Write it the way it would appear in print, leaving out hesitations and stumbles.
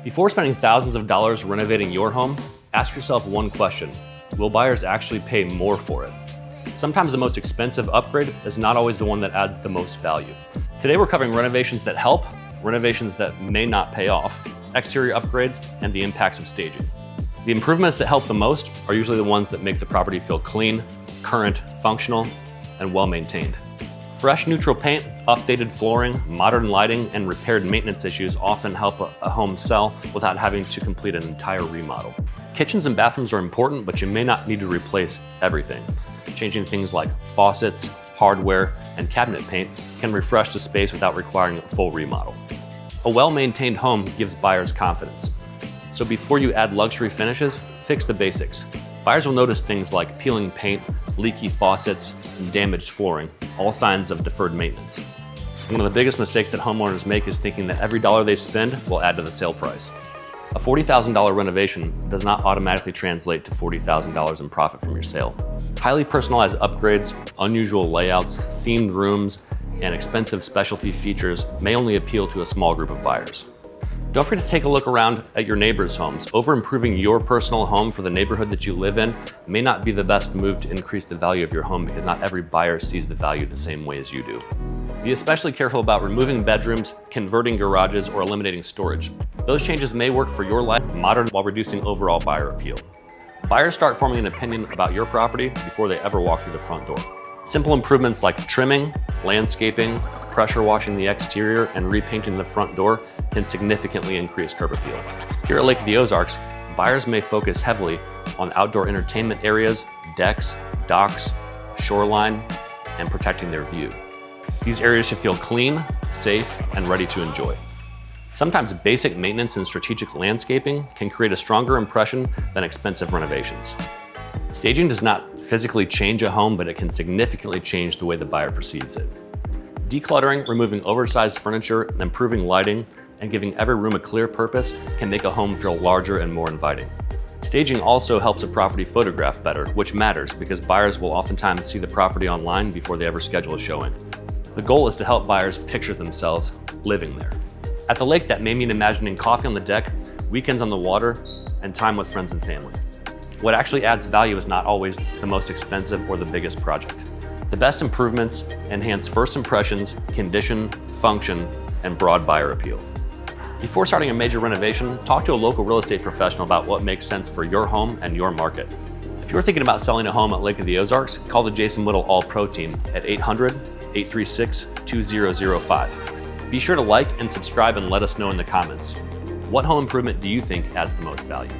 Before spending thousands of dollars renovating your home, ask yourself one question: will buyers actually pay more for it? Sometimes the most expensive upgrade is not always the one that adds the most value. Today we're covering renovations that help, renovations that may not pay off, exterior upgrades, and the impacts of staging. The improvements that help the most are usually the ones that make the property feel clean, current, functional, and well-maintained. Fresh neutral paint, updated flooring, modern lighting, and repaired maintenance issues often help a home sell without having to complete an entire remodel. Kitchens and bathrooms are important, but you may not need to replace everything. Changing things like faucets, hardware, and cabinet paint can refresh the space without requiring a full remodel. A well-maintained home gives buyers confidence. So before you add luxury finishes, fix the basics. Buyers will notice things like peeling paint, leaky faucets, and damaged flooring, all signs of deferred maintenance. One of the biggest mistakes that homeowners make is thinking that every dollar they spend will add to the sale price. A $40,000 renovation does not automatically translate to $40,000 in profit from your sale. Highly personalized upgrades, unusual layouts, themed rooms, and expensive specialty features may only appeal to a small group of buyers. Don't forget to take a look around at your neighbors' homes. Over-improving your personal home for the neighborhood that you live in may not be the best move to increase the value of your home, because not every buyer sees the value the same way as you do. Be especially careful about removing bedrooms, converting garages, or eliminating storage. Those changes may work for your life, modern, while reducing overall buyer appeal. Buyers start forming an opinion about your property before they ever walk through the front door. Simple improvements like trimming, landscaping, pressure washing the exterior, and repainting the front door can significantly increase curb appeal. Here at Lake of the Ozarks, buyers may focus heavily on outdoor entertainment areas, decks, docks, shoreline, and protecting their view. These areas should feel clean, safe, and ready to enjoy. Sometimes basic maintenance and strategic landscaping can create a stronger impression than expensive renovations. Staging does not physically change a home, but it can significantly change the way the buyer perceives it. Decluttering, removing oversized furniture, improving lighting, and giving every room a clear purpose can make a home feel larger and more inviting. Staging also helps a property photograph better, which matters because buyers will oftentimes see the property online before they ever schedule a showing. The goal is to help buyers picture themselves living there. At the lake, that may mean imagining coffee on the deck, weekends on the water, and time with friends and family. What actually adds value is not always the most expensive or the biggest project. The best improvements enhance first impressions, condition, function, and broad buyer appeal. Before starting a major renovation, talk to a local real estate professional about what makes sense for your home and your market. If you're thinking about selling a home at Lake of the Ozarks, call the Jason Whittle All-Pro team at 800-836-2005. Be sure to like and subscribe and let us know in the comments. What home improvement do you think adds the most value?